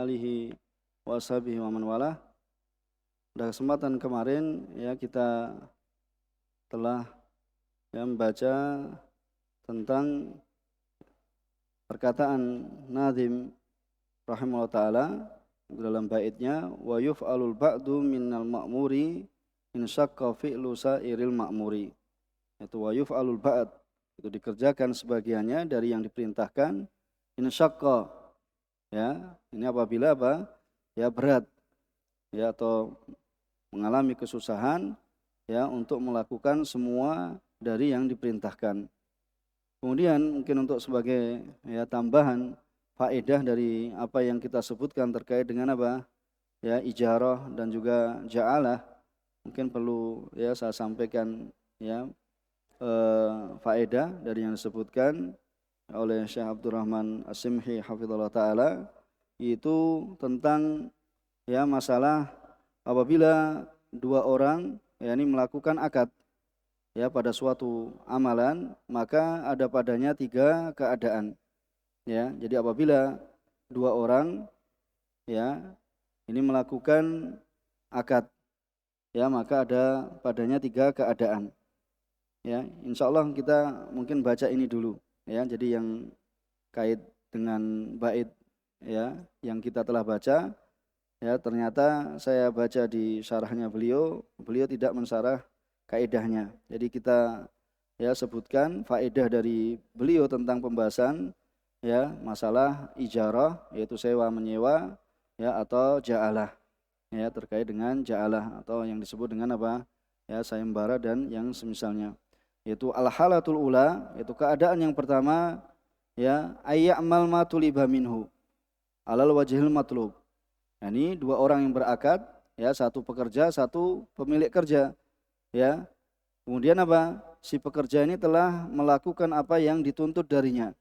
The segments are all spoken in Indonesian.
alihi wa ashabihi wa man walah. Pada kesempatan kemarin ya kita telah membaca tentang perkataan Nadhim rahimahullah taala dalam baitnya wa yuf'alul ba'du minnal ma'muri in syaqqa fi'lu sa'iril ma'muri. Itu wa yuf'alul ba'd, itu dikerjakan sebagiannya dari yang diperintahkan, in syaqqa, ya ini apabila apa ya berat ya atau mengalami kesusahan ya untuk melakukan semua dari yang diperintahkan. Kemudian mungkin untuk sebagai ya tambahan faedah dari apa yang kita sebutkan terkait dengan apa ya ijarah dan juga ja'alah, mungkin perlu ya saya sampaikan ya faedah dari yang disebutkan oleh Syekh Abdurrahman As-Simhi hafizallahu taala, itu tentang ya masalah apabila dua orang yakni melakukan akad ya pada suatu amalan, maka ada padanya tiga keadaan. Ya, jadi apabila dua orang ya ini melakukan akad ya, maka ada padanya tiga keadaan. Ya, insya Allah kita mungkin baca ini dulu ya. Jadi yang kait dengan bait ya yang kita telah baca ya, ternyata saya baca di syarahnya beliau tidak mensyarah kaidahnya. Jadi kita ya sebutkan faedah dari beliau tentang pembahasan ya masalah ijarah, yaitu sewa menyewa ya, atau ja'alah ya, terkait dengan ja'alah atau yang disebut dengan apa ya sayembara dan yang semisalnya. Yaitu al-halatul ula, yaitu keadaan yang pertama ya ayya'mal ma tuliba minhu alal wajhil matlub. Nah, ini dua orang yang berakad ya, satu pekerja, satu pemilik kerja ya. Kemudian apa? Si pekerja ini telah melakukan apa yang dituntut darinya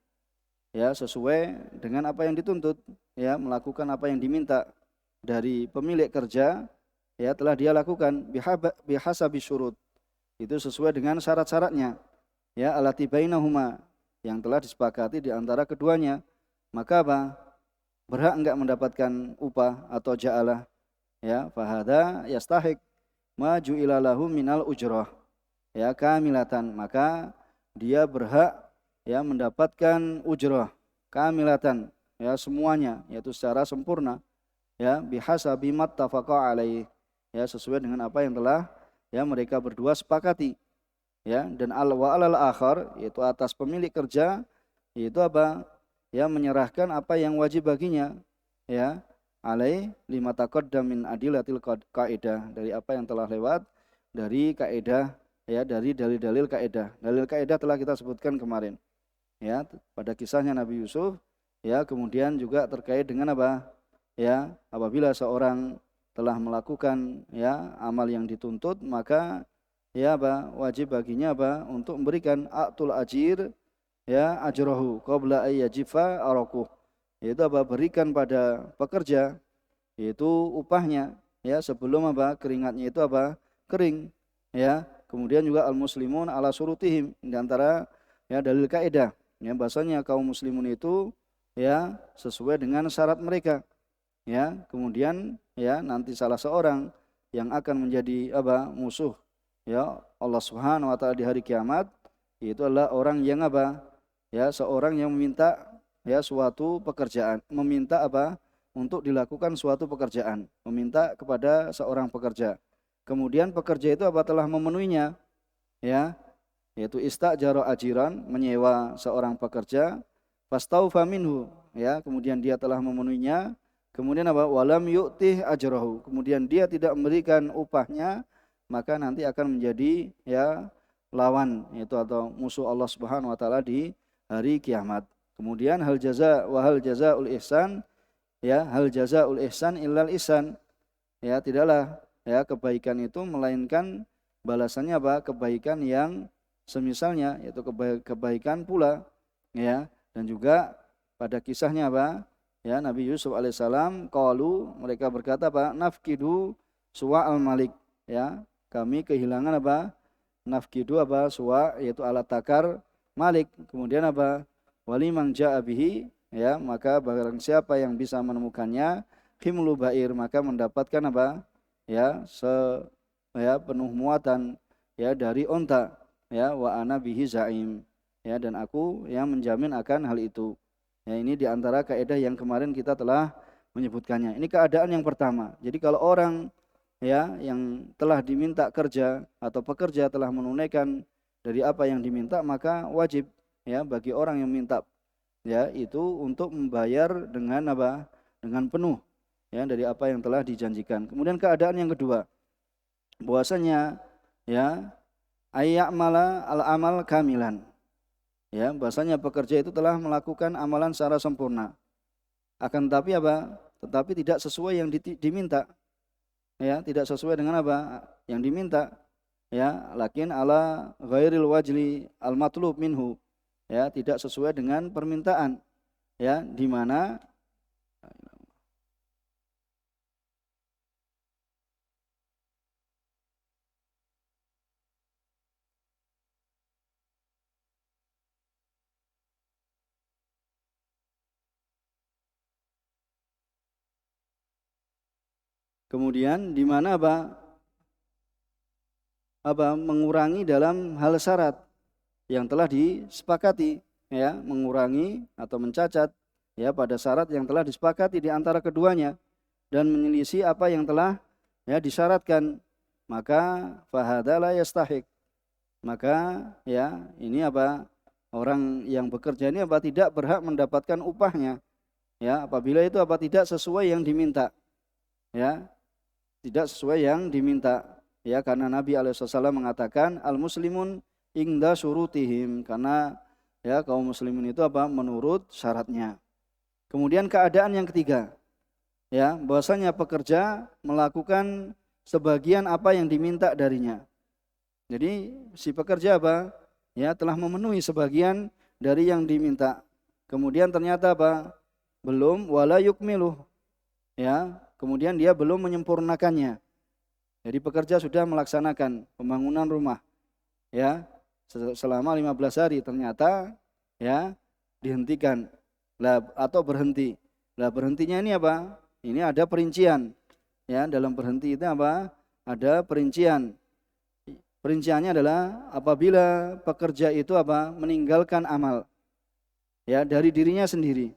ya, sesuai dengan apa yang dituntut ya, melakukan apa yang diminta dari pemilik kerja ya, telah dia lakukan bihasabi syurut, itu sesuai dengan syarat-syaratnya ya, allati bainahuma, yang telah disepakati di antara keduanya. Maka apa? Berhak enggak mendapatkan upah atau ja'alah ya, fahada yastahiq ma ju'ila lahu minal ujrah ya kamilatan, maka dia berhak ya mendapatkan ujrah kamilatan ya semuanya, yaitu secara sempurna ya, bihasabi mattafaqa alaih ya, sesuai dengan apa yang telah ya mereka berdua sepakati ya. Dan wa alal akhar, yaitu atas pemilik kerja, yaitu apa ya, menyerahkan apa yang wajib baginya ya, alai lima taqaddam min adilatil kaidah, dari apa yang telah lewat dari kaidah ya, dari dalil-dalil kaidah. Dalil kaidah telah kita sebutkan kemarin ya, pada kisahnya Nabi Yusuf ya. Kemudian juga terkait dengan apa ya, apabila seorang telah melakukan ya amal yang dituntut, maka ya apa wajib baginya apa untuk memberikan atul ajir ya ajrohu qabla ayyajifa arakuh, yaitu apa, berikan pada pekerja yaitu upahnya ya sebelum apa keringatnya itu apa kering ya. Kemudian juga al muslimun ala surutihim, di antara ya dalil kaidah ya, bahasanya kaum muslimun itu ya sesuai dengan syarat mereka ya. Kemudian ya nanti salah seorang yang akan menjadi apa musuh ya Allah Subhanahu wa taala di hari kiamat, itu adalah orang yang apa ya, seorang yang meminta ya suatu pekerjaan, meminta apa untuk dilakukan suatu pekerjaan, meminta kepada seorang pekerja. Kemudian pekerja itu apa telah memenuhinya ya, yaitu istajara ajiran, menyewa seorang pekerja, fastaufa minhu ya, kemudian dia telah memenuhinya. Kemudian apa? Walam yu'tih ajrahu, kemudian dia tidak memberikan upahnya, maka nanti akan menjadi ya lawan, yaitu atau musuh Allah Subhanahu wa taala di hari kiamat. Kemudian hal jazaul ihsan ya, hal jazaul ihsan illal ihsan ya, tidaklah ya kebaikan itu melainkan balasannya apa kebaikan yang semisalnya, yaitu kebaikan pula ya. Dan juga pada kisahnya apa ya, Nabi Yusuf alaihissalam, qalu, mereka berkata apa, nafkidu suwa al malik ya, kami kehilangan apa nafkidu apa suwa, yaitu alat takar malik. Kemudian apa wali mang ja'a bihi ya, maka barang siapa yang bisa menemukannya himlu ba'ir, maka mendapatkan apa? Ya, penuh muatan ya dari onta, ya, wa ana bihi zaim, ya, dan aku yang menjamin akan hal itu. Ya, ini diantara kaidah yang kemarin kita telah menyebutkannya. Ini keadaan yang pertama. Jadi kalau orang ya yang telah diminta kerja atau pekerja telah menunaikan dari apa yang diminta, maka wajib ya bagi orang yang minta ya itu untuk membayar dengan apa? Dengan penuh ya dari apa yang telah dijanjikan. Kemudian keadaan yang kedua, bahwasanya ya ayyamala al-amal kamilan. Ya, bahwasanya pekerja itu telah melakukan amalan secara sempurna. Akan tetapi apa? Tetapi tidak sesuai yang diminta. Ya, tidak sesuai dengan apa? Yang diminta. Ya, lakin ala ghairil wajli al-matlub minhu. Ya, tidak sesuai dengan permintaan. Ya, di mana kemudian di mana apa? Mengurangi dalam hal syarat yang telah disepakati, ya, mengurangi atau mencacat ya pada syarat yang telah disepakati di antara keduanya dan menyelisih apa yang telah ya disyaratkan, maka fahadala yastahiq, maka ya ini apa, orang yang bekerja ini apa tidak berhak mendapatkan upahnya ya apabila itu apa tidak sesuai yang diminta, ya, tidak sesuai yang diminta, ya, karena Nabi alaihissalam mengatakan al muslimun ingda syurutihim, karena ya kaum muslimin itu apa menurut syaratnya. Kemudian keadaan yang ketiga, ya, bahwasanya pekerja melakukan sebagian apa yang diminta darinya. Jadi si pekerja apa? Ya, telah memenuhi sebagian dari yang diminta. Kemudian ternyata apa? Belum wala yukmiluh. Ya, kemudian dia belum menyempurnakannya. Jadi pekerja sudah melaksanakan pembangunan rumah. Ya, selama 15 hari ternyata ya dihentikan. Lah atau berhenti. Lah berhentinya ini apa? Ini ada perincian. Ya, dalam berhenti itu apa? Ada perincian. Perinciannya adalah apabila pekerja itu apa? Meninggalkan amal. Ya, dari dirinya sendiri.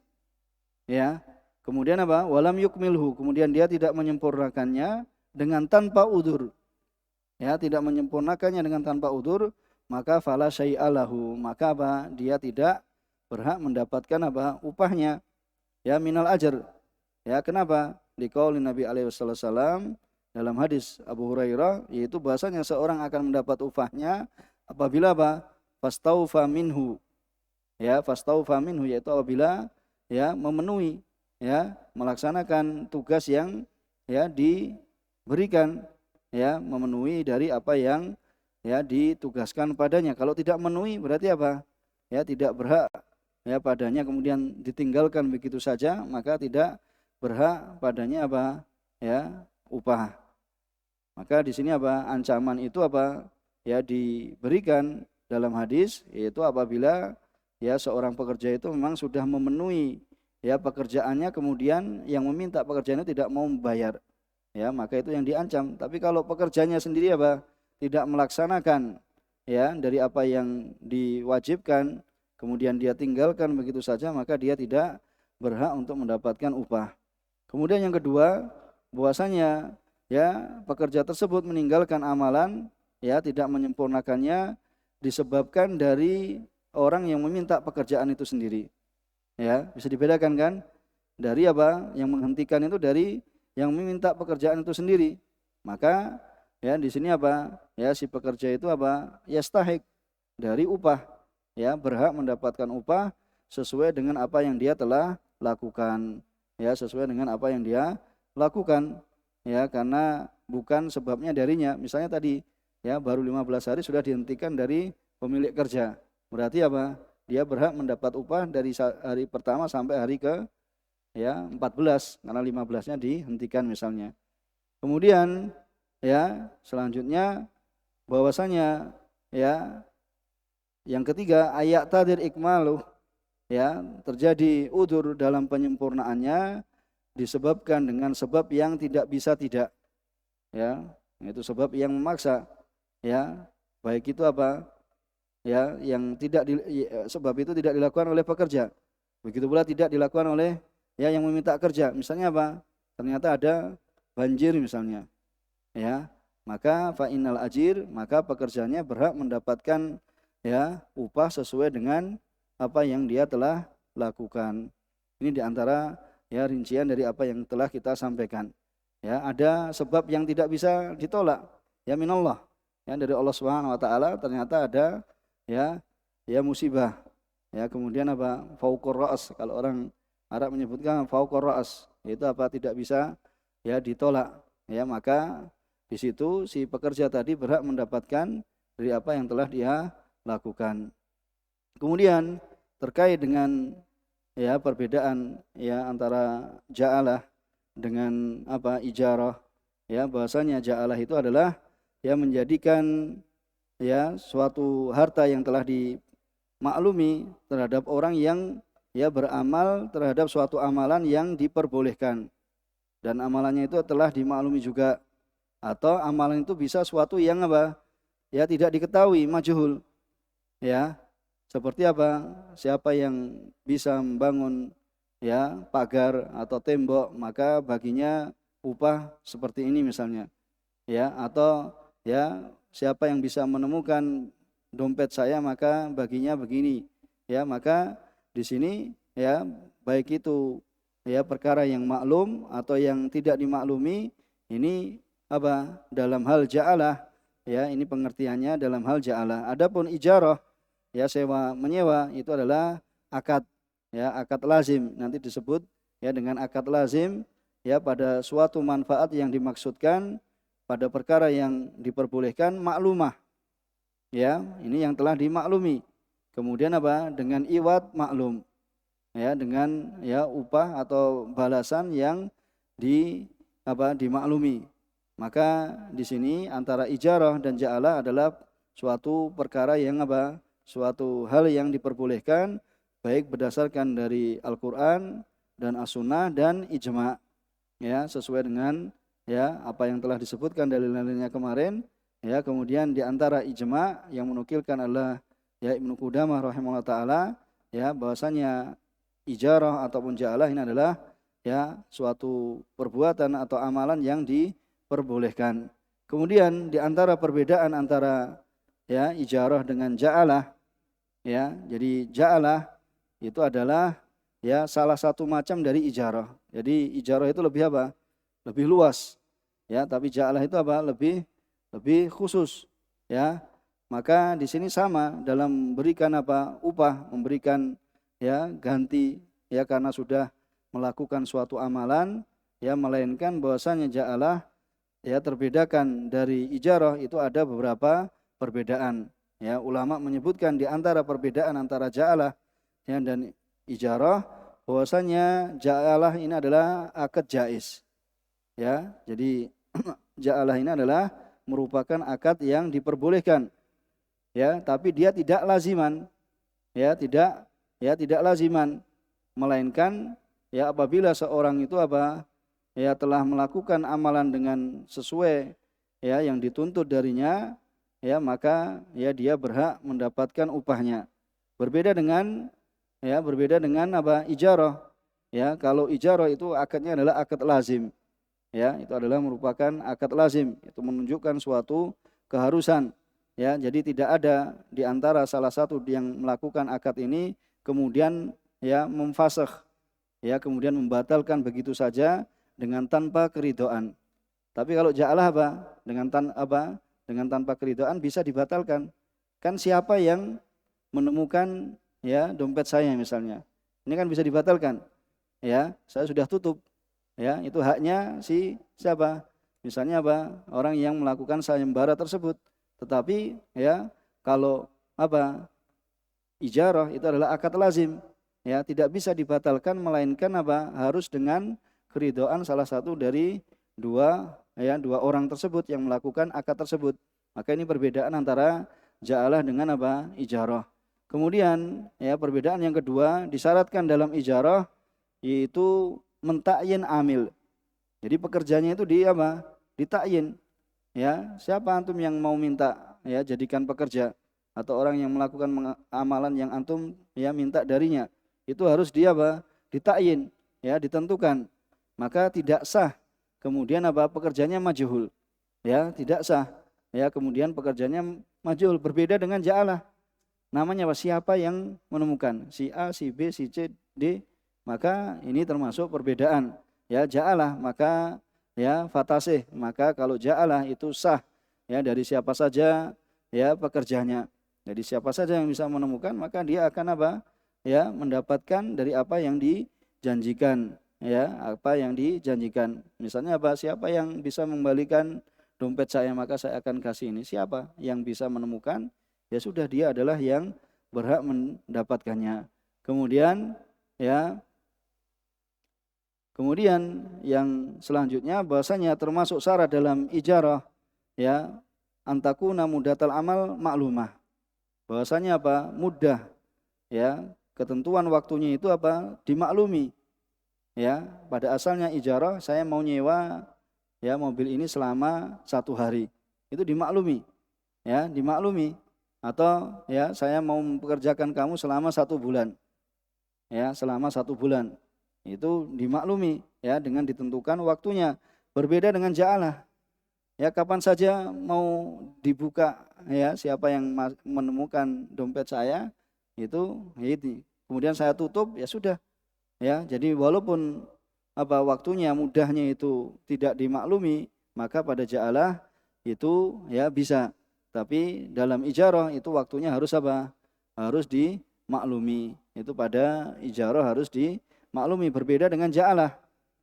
Ya. Kemudian apa? Walam yukmilhu. Kemudian dia tidak menyempurnakannya dengan tanpa udzur. Ya, tidak menyempurnakannya dengan tanpa udzur, maka fala syai'alahu. Maka apa? Dia tidak berhak mendapatkan apa? Upahnya. Ya, minal ajr. Ya, kenapa? Liqauli Nabi alaihi wasallam dalam hadis Abu Hurairah, yaitu bahasanya seorang akan mendapat upahnya apabila apa? Fastaufa minhu. Ya, fastaufa minhu, yaitu apabila ya memenuhi, ya, melaksanakan tugas yang ya diberikan, ya, memenuhi dari apa yang ya ditugaskan padanya. Kalau tidak memenuhi berarti apa? Ya, tidak berhak ya padanya, kemudian ditinggalkan begitu saja, maka tidak berhak padanya apa? Ya, upah. Maka di sini apa? Ancaman itu apa? Ya diberikan dalam hadis, yaitu apabila ya seorang pekerja itu memang sudah memenuhi ya pekerjaannya, kemudian yang meminta pekerjaannya tidak mau membayar, ya, maka itu yang diancam. Tapi kalau pekerjanya sendiri apa? Tidak melaksanakan ya dari apa yang diwajibkan, kemudian dia tinggalkan begitu saja, maka dia tidak berhak untuk mendapatkan upah. Kemudian yang kedua, bahwasanya ya pekerja tersebut meninggalkan amalan, ya, tidak menyempurnakannya disebabkan dari orang yang meminta pekerjaan itu sendiri. Ya, bisa dibedakan kan? Dari apa? Yang menghentikan itu dari yang meminta pekerjaan itu sendiri. Maka ya di sini apa? Ya, si pekerja itu apa? Yastahik, dari upah. Ya, berhak mendapatkan upah sesuai dengan apa yang dia telah lakukan. Ya, sesuai dengan apa yang dia lakukan. Ya, karena bukan sebabnya darinya. Misalnya tadi ya baru 15 hari sudah dihentikan dari pemilik kerja. Berarti apa? Dia berhak mendapat upah dari hari pertama sampai hari ke ya 14, karena 15-nya dihentikan misalnya. Kemudian ya selanjutnya bahwasanya ya yang ketiga ayat tadir ikmaluh, ya terjadi udzur dalam penyempurnaannya disebabkan dengan sebab yang tidak bisa tidak, ya itu sebab yang memaksa, ya baik itu apa, ya yang tidak sebab itu tidak dilakukan oleh pekerja, begitu pula tidak dilakukan oleh ya yang meminta kerja. Misalnya apa, ternyata ada banjir misalnya, ya maka fa innal ajir, maka pekerjanya berhak mendapatkan ya upah sesuai dengan apa yang dia telah lakukan. Ini diantara ya rincian dari apa yang telah kita sampaikan. Ya, ada sebab yang tidak bisa ditolak, ya minallah, ya dari Allah Subhanahu wa taala. Ternyata ada ya ya musibah, ya kemudian apa, fauqur ra's, kalau orang Arab menyebutkan fauqur ra's, itu apa, tidak bisa ya ditolak, ya maka di situ si pekerja tadi berhak mendapatkan dari apa yang telah dia lakukan. Kemudian terkait dengan ya perbedaan ya antara ja'alah dengan apa ijarah, ya bahasanya ja'alah itu adalah ya menjadikan ya suatu harta yang telah dimaklumi terhadap orang yang ya beramal terhadap suatu amalan yang diperbolehkan, dan amalannya itu telah dimaklumi juga, atau amalan itu bisa suatu yang apa ya tidak diketahui, majhul, ya seperti apa, siapa yang bisa membangun ya pagar atau tembok, maka baginya upah seperti ini misalnya, ya atau ya siapa yang bisa menemukan dompet saya maka baginya begini, ya maka di sini ya baik itu ya perkara yang maklum atau yang tidak dimaklumi, ini apa dalam hal ja'alah, ya ini pengertiannya dalam hal ja'alah. Adapun ijarah ya sewa menyewa itu adalah akad, ya akad lazim, nanti disebut ya dengan akad lazim ya pada suatu manfaat yang dimaksudkan pada perkara yang diperbolehkan maklumah, ya ini yang telah dimaklumi, kemudian apa dengan iwat maklum, ya dengan ya upah atau balasan yang dimaklumi. Maka di sini antara ijarah dan ja'alah adalah suatu perkara yang apa, suatu hal yang diperbolehkan baik berdasarkan dari Al-Qur'an dan As-Sunnah dan ijma', ya sesuai dengan ya apa yang telah disebutkan dalil-dalilnya kemarin, ya kemudian di antara ijma' yang menukilkan adalah ya Ibnu Qudamah rahimahullah taala, ya bahwasanya ijarah ataupun ja'alah ini adalah ya suatu perbuatan atau amalan yang diperbolehkan. Kemudian di antara perbedaan antara ya ijarah dengan ja'alah, ya jadi ja'alah itu adalah ya salah satu macam dari ijarah. Jadi ijarah itu lebih apa? Lebih luas, ya tapi ja'alah itu apa, lebih khusus, ya maka di sini sama dalam memberikan apa upah, memberikan ya ganti ya karena sudah melakukan suatu amalan, ya melainkan bahwasanya ja'alah ya terbedakan dari ijarah itu ada beberapa perbedaan, ya ulama menyebutkan di antara perbedaan antara ja'alah ya dan ijarah bahwasanya ja'alah ini adalah akad jaiz. Ya, jadi ja'alah ini adalah merupakan akad yang diperbolehkan. Ya, tapi dia tidak laziman. Ya, tidak laziman, melainkan ya apabila seorang itu apa? Ya telah melakukan amalan dengan sesuai ya yang dituntut darinya, ya maka ya dia berhak mendapatkan upahnya. Berbeda dengan apa? Ijarah. Ya, kalau ijarah itu akadnya adalah akad lazim. Ya itu adalah merupakan akad lazim, itu menunjukkan suatu keharusan, ya jadi tidak ada di antara salah satu yang melakukan akad ini kemudian ya memfasakh, ya kemudian membatalkan begitu saja dengan tanpa keridhaan. Tapi kalau ja'alah apa, dengan tanpa keridhaan bisa dibatalkan. Kan siapa yang menemukan ya dompet saya misalnya, ini kan bisa dibatalkan, ya saya sudah tutup. Ya, itu haknya si siapa? Misalnya apa? Orang yang melakukan sayembara tersebut. Tetapi ya, kalau apa? Ijarah itu adalah akad lazim. Ya, tidak bisa dibatalkan melainkan apa? Harus dengan keridhaan salah satu dari dua orang tersebut yang melakukan akad tersebut. Maka ini perbedaan antara ja'alah dengan apa? Ijarah. Kemudian ya perbedaan yang kedua disyaratkan dalam ijarah yaitu mentakyin amil. Jadi pekerjanya itu di apa? Ditakyin. Ya, siapa antum yang mau minta ya jadikan pekerja atau orang yang melakukan amalan yang antum ya minta darinya. Itu harus dia apa? Ditakyin, ya, ditentukan. Maka tidak sah. Kemudian apa? Pekerjanya majhul. Ya, tidak sah. Ya, kemudian pekerjanya majhul, berbeda dengan ja'alah. Namanya apa? Siapa yang menemukan? Si A, si B, si C, D. Maka ini termasuk perbedaan. Ya, ja'alah, maka ya fatasih. Maka kalau ja'alah itu sah. Ya, dari siapa saja ya pekerjanya. Jadi siapa saja yang bisa menemukan, maka dia akan apa? Ya, mendapatkan dari apa yang dijanjikan. Ya, apa yang dijanjikan. Misalnya apa? Siapa yang bisa mengembalikan dompet saya, maka saya akan kasih ini. Siapa yang bisa menemukan? Ya sudah, dia adalah yang berhak mendapatkannya. Kemudian ya, kemudian yang selanjutnya bahwasanya termasuk syarat dalam ijarah ya antakuna mudatal amal maklumah. Bahwasanya apa? Mudah ya, ketentuan waktunya itu apa? Dimaklumi. Ya, pada asalnya ijarah saya mau nyewa ya mobil ini selama 1 hari. Itu dimaklumi. Ya, dimaklumi. Atau ya saya mau mempekerjakan kamu selama 1 bulan, ya selama 1 bulan, itu dimaklumi ya dengan ditentukan waktunya. Berbeda dengan ja'alah, ya kapan saja mau dibuka, ya siapa yang menemukan dompet saya itu, kemudian saya tutup, ya sudah, ya jadi walaupun apa waktunya mudahnya itu tidak dimaklumi, maka pada ja'alah itu ya bisa. Tapi dalam ijarah itu waktunya harus apa? Harus dimaklumi. Itu pada ijarah harus dimaklumi. Berbeda dengan ja'alah.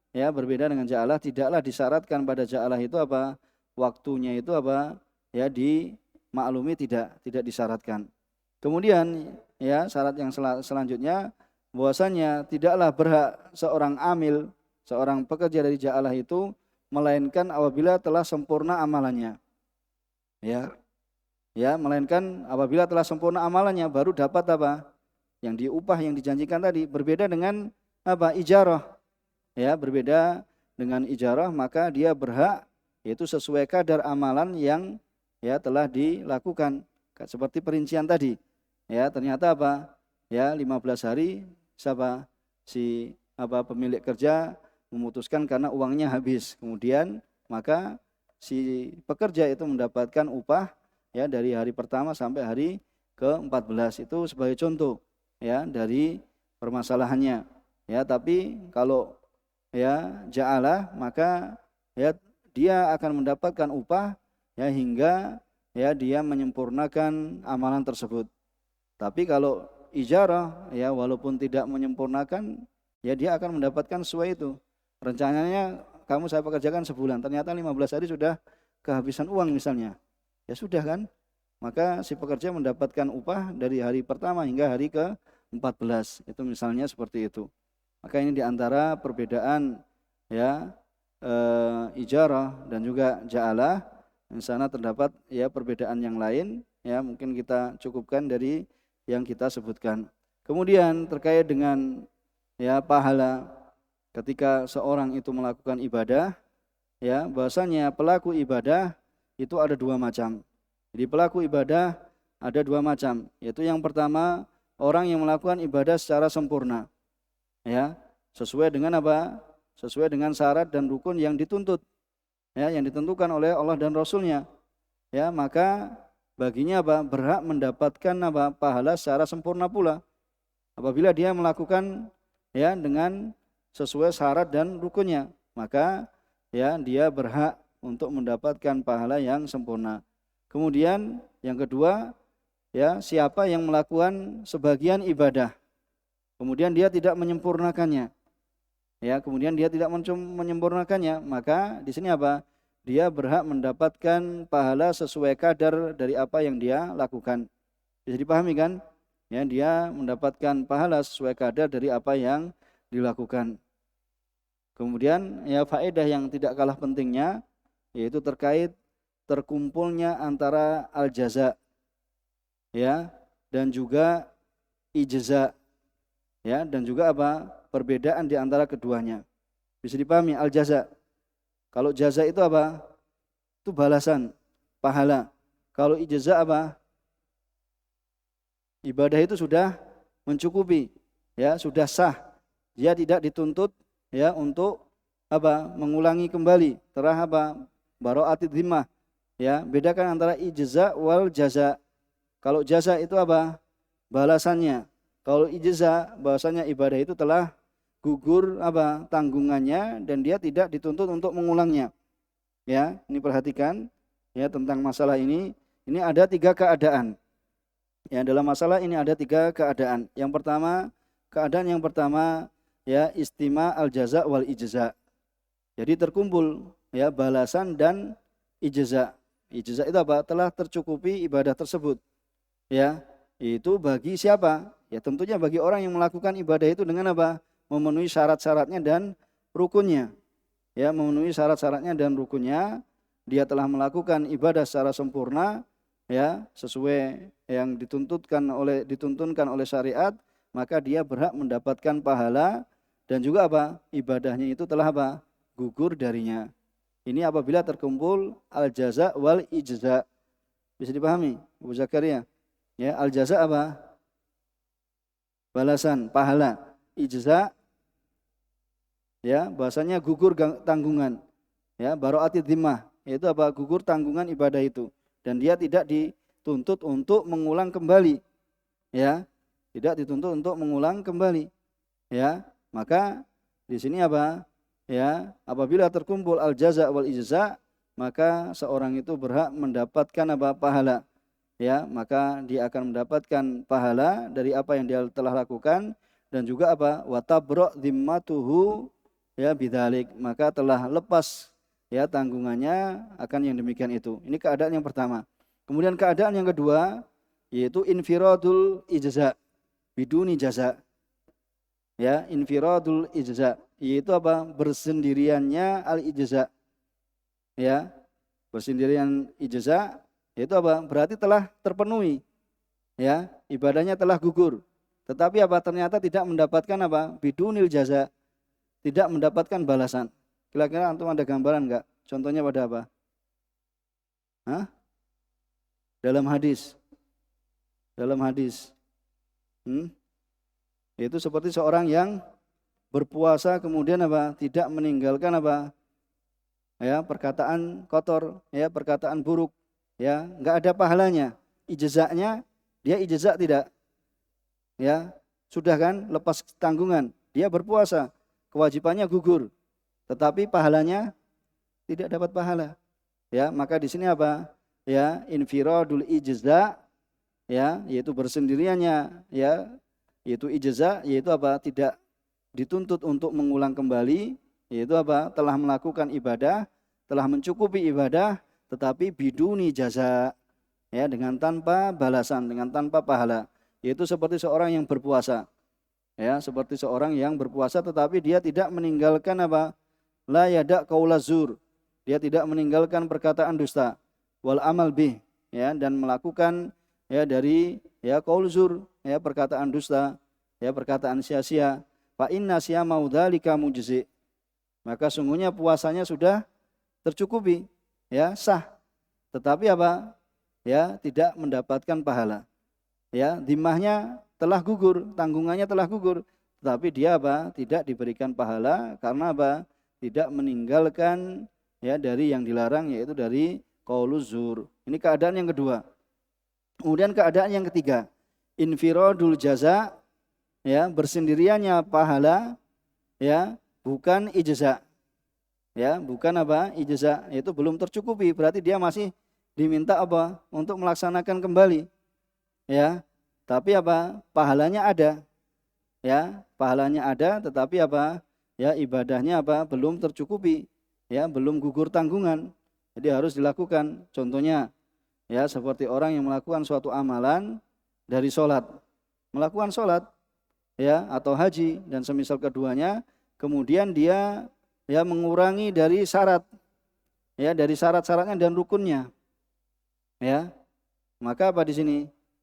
Ya, berbeda dengan ja'alah, tidaklah disyaratkan pada ja'alah itu apa? Waktunya itu apa? Ya, dimaklumi, tidak disyaratkan. Kemudian ya syarat yang selanjutnya bahwasanya tidaklah berhak seorang amil, seorang pekerja dari ja'alah itu melainkan apabila telah sempurna amalannya. Ya, melainkan apabila telah sempurna amalannya baru dapat apa? Yang diupah yang dijanjikan tadi. Berbeda dengan apa? Ijarah. Ya, berbeda dengan ijarah, maka dia berhak yaitu sesuai kadar amalan yang ya telah dilakukan. Seperti perincian tadi. Ya, ternyata apa? Ya, 15 hari siapa? Si apa pemilik kerja memutuskan karena uangnya habis. Kemudian maka si pekerja itu mendapatkan upah ya dari hari pertama sampai hari ke-14, itu sebagai contoh ya dari permasalahannya. Ya, tapi kalau ya ja'alah, maka ya dia akan mendapatkan upah ya hingga ya dia menyempurnakan amalan tersebut. Tapi kalau ijarah ya walaupun tidak menyempurnakan, ya dia akan mendapatkan sesuai itu. Rencananya kamu saya pekerjakan sebulan, ternyata 15 hari sudah kehabisan uang misalnya. Ya sudah kan, maka si pekerja mendapatkan upah dari hari pertama hingga hari ke-14. Itu misalnya seperti itu. Maka ini diantara perbedaan ya ijarah dan juga ja'alah. Di sana terdapat ya perbedaan yang lain, ya mungkin kita cukupkan dari yang kita sebutkan. Kemudian terkait dengan ya pahala ketika seorang itu melakukan ibadah, ya bahwasanya pelaku ibadah itu ada 2 macam. Jadi pelaku ibadah ada 2 macam, yaitu yang pertama orang yang melakukan ibadah secara sempurna, ya sesuai dengan apa? Sesuai dengan syarat dan rukun yang dituntut, ya yang ditentukan oleh Allah dan Rasulnya, ya maka baginya apa? Berhak mendapatkan apa? Pahala secara sempurna pula. Apabila dia melakukan ya dengan sesuai syarat dan rukunnya, maka ya dia berhak untuk mendapatkan pahala yang sempurna. Kemudian yang kedua, ya siapa yang melakukan sebagian ibadah, kemudian dia tidak menyempurnakannya, ya kemudian dia tidak menyempurnakannya, maka di sini apa? Dia berhak mendapatkan pahala sesuai kadar dari apa yang dia lakukan. Bisa dipahami kan? Ya, dia mendapatkan pahala sesuai kadar dari apa yang dilakukan. Kemudian ya faedah yang tidak kalah pentingnya yaitu terkait terkumpulnya antara al-jaza ya dan juga ijza, ya, dan juga apa? Perbedaan di antara keduanya. Bisa dipahami al-jaza. Kalau jaza itu apa? Itu balasan, pahala. Kalau ijza apa? Ibadah itu sudah mencukupi, ya, sudah sah. Dia tidak dituntut, ya, untuk apa? Mengulangi kembali. Terah apa? Bara'atid dhimmah. Ya, bedakan antara ijza wal jaza. Kalau jaza itu apa? Balasannya. Kalau ijza, bahasanya ibadah itu telah gugur apa? Tanggungannya dan dia tidak dituntut untuk mengulangnya. Ya, ini perhatikan ya tentang masalah ini. Ini ada 3 keadaan. Ya, dalam masalah ini ada 3 keadaan. Keadaan yang pertama ya istima al jaza wal ijza. Jadi terkumpul ya balasan dan ijza. Ijza itu apa? Telah tercukupi ibadah tersebut. Ya, itu bagi siapa? Ya tentunya bagi orang yang melakukan ibadah itu dengan apa? Memenuhi syarat-syaratnya dan rukunnya. Ya, memenuhi syarat-syaratnya dan rukunnya, dia telah melakukan ibadah secara sempurna, ya, sesuai yang dituntunkan oleh syariat, maka dia berhak mendapatkan pahala dan juga apa? Ibadahnya itu telah apa? Gugur darinya. Ini apabila terkumpul al-jaza wal ijza. Bisa dipahami, Abu Zakaria? Ya, al-jaza apa? Balasan, pahala. Ijza, ya, bahasanya gugur tanggungan. Ya, bara'atid dhimmah, yaitu apa? Gugur tanggungan ibadah itu. Dan dia tidak dituntut untuk mengulang kembali. Ya, tidak dituntut untuk mengulang kembali. Ya, maka di sini apa? Ya, apabila terkumpul al-jaza wal ijza, maka seorang itu berhak mendapatkan apa? Pahala. Ya, maka dia akan mendapatkan pahala dari apa yang dia telah lakukan dan juga apa? Wa tabra dhimmatuhu ya bidzalik, maka telah lepas ya tanggungannya akan yang demikian itu. Ini keadaan yang pertama. Kemudian keadaan yang kedua yaitu infiradul ijza biduni jaza. Ya, infiradul ijza yaitu apa? Bersendiriannya al-ijza. Ya, bersendirian ijza yaitu apa? Berarti telah terpenuhi. Ya, ibadahnya telah gugur. Tetapi apa? Ternyata tidak mendapatkan apa? Bidunil jaza. Tidak mendapatkan balasan. Kira-kira antum ada gambaran enggak? Contohnya pada apa? Hah? Dalam hadis. Dalam hadis. Itu seperti seorang yang berpuasa kemudian apa? Tidak meninggalkan apa? Ya, perkataan kotor, ya, perkataan buruk, ya, enggak ada pahalanya. Ijza'nya dia ijza' tidak? Ya, sudah kan lepas tanggungan. Dia berpuasa, kewajibannya gugur. Tetapi pahalanya tidak dapat pahala. Ya, maka di sini apa? Ya, infiradul ijza, ya, yaitu bersendiriannya, ya, yaitu ijza, yaitu apa? Tidak dituntut untuk mengulang kembali, yaitu apa? Telah melakukan ibadah, telah mencukupi ibadah, tetapi biduni jaza, ya, dengan tanpa balasan, dengan tanpa pahala. Yaitu seperti seorang yang berpuasa. Ya, seperti seorang yang berpuasa tetapi dia tidak meninggalkan apa? La yada qaulazur. Dia tidak meninggalkan perkataan dusta. Wal amal bih, ya, dan melakukan ya dari ya qaulzur, ya, perkataan dusta, ya, perkataan sia-sia. Fa inna siyamau dzalika mujzi. Maka sungguhnya puasanya sudah tercukupi, ya, sah. Tetapi apa? Ya, tidak mendapatkan pahala. Ya, dhimmahnya telah gugur, tanggungannya telah gugur, tetapi dia apa? Tidak diberikan pahala karena apa? Tidak meninggalkan ya dari yang dilarang, yaitu dari qauluz zur. Ini keadaan yang kedua. Kemudian keadaan yang ketiga, infiradul jaza, ya, bersendiriannya pahala, ya, bukan ijza. Ya, bukan apa? Ijza, yaitu belum tercukupi, berarti dia masih diminta apa? Untuk melaksanakan kembali. Ya, tapi apa? Pahalanya ada. Ya, pahalanya ada, tetapi apa? Ya, ibadahnya apa? Belum tercukupi. Ya, belum gugur tanggungan. Jadi harus dilakukan. Contohnya, ya, seperti orang yang melakukan suatu amalan dari sholat. Melakukan sholat, ya, atau haji dan semisal keduanya, kemudian dia ya mengurangi dari syarat. Ya, dari syarat-syaratnya dan rukunnya. Ya. Maka apa di sini?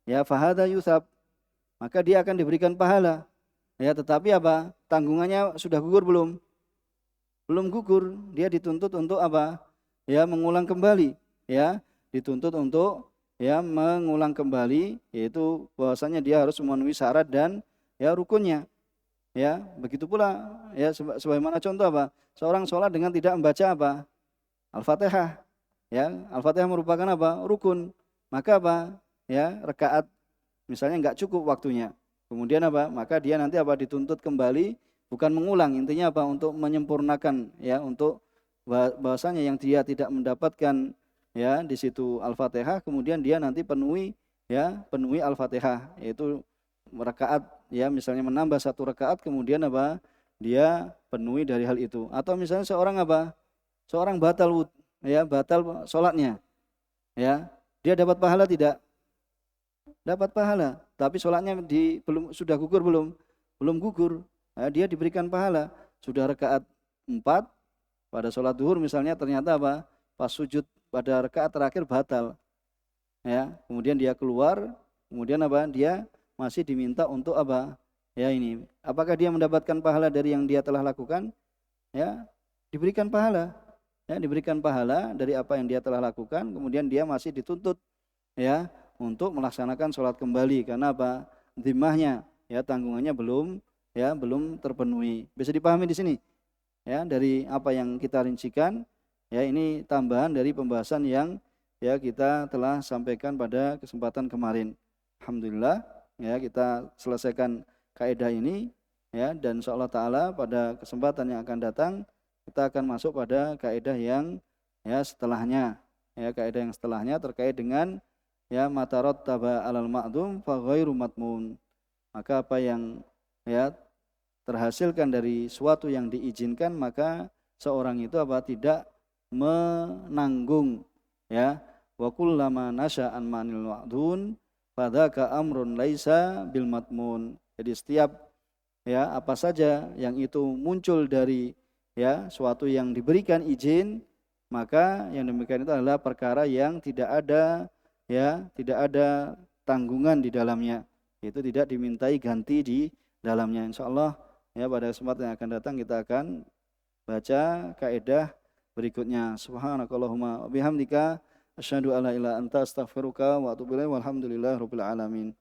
Ya, fahada yusab. maka dia akan diberikan pahala. Ya, tetapi apa? Tanggungannya sudah gugur belum? Belum gugur, dia dituntut untuk apa? Ya, mengulang kembali, ya, dituntut untuk ya mengulang kembali, yaitu bahwasanya dia harus memenuhi syarat dan ya rukunnya. Ya, begitu pula ya sebagaimana contoh apa? Seorang sholat dengan tidak membaca apa? Al-Fatihah. Ya, Al-Fatihah merupakan apa? Rukun. Maka apa? Ya, rakaat misalnya enggak cukup waktunya. Kemudian apa? Maka dia nanti apa? Dituntut kembali, bukan mengulang. Intinya apa? Untuk menyempurnakan ya, untuk bahwasanya yang dia tidak mendapatkan ya di situ Al-Fatihah, kemudian dia nanti penuhi ya, penuhi Al-Fatihah, yaitu rakaat ya, misalnya menambah satu rakaat, kemudian apa? Dia penuhi dari hal itu. Atau misalnya seorang apa? Seorang ya, batal sholatnya, ya, dia dapat pahala tidak? Dapat pahala, tapi sholatnya belum sudah gugur belum? Belum gugur. Nah, dia diberikan pahala. Sudah rakaat 4 pada sholat duhur misalnya, ternyata apa? Pas sujud pada rakaat terakhir batal. Ya, kemudian dia keluar, kemudian apa? Dia masih diminta untuk apa? Ya ini, apakah dia mendapatkan pahala dari yang dia telah lakukan? Ya, diberikan pahala. Ya, diberikan pahala dari apa yang dia telah lakukan, kemudian dia masih dituntut ya untuk melaksanakan sholat kembali karena apa? Dhimahnya ya, tanggungannya belum terpenuhi. Bisa dipahami di sini ya dari apa yang kita rincikan ya, ini tambahan dari pembahasan yang ya kita telah sampaikan pada kesempatan kemarin. Alhamdulillah ya kita selesaikan kaidah ini ya, dan insyaallah taala pada kesempatan yang akan datang kita akan masuk pada kaidah yang ya setelahnya, ya kaidah yang setelahnya terkait dengan ya matarot taba alal ma'dum fa ghairu matmun. Maka apa yang ya terhasilkan dari suatu yang diizinkan, maka seorang itu apa? Tidak menanggung ya. Wa kullama nasya'an manil ma'dun fadzaka amrun laisa bil matmun. Jadi setiap ya apa saja yang itu muncul dari ya suatu yang diberikan izin, maka yang demikian itu adalah perkara yang tidak ada tanggungan di dalamnya, itu tidak dimintai ganti di dalamnya. Insyaallah ya pada kesempatan yang akan datang kita akan baca kaidah berikutnya. Subhanakallahumma wa bihamdika asyhadu alla ilaha illa anta astaghfiruka wa atubu ilaik. Walhamdulillahirabbil alamin.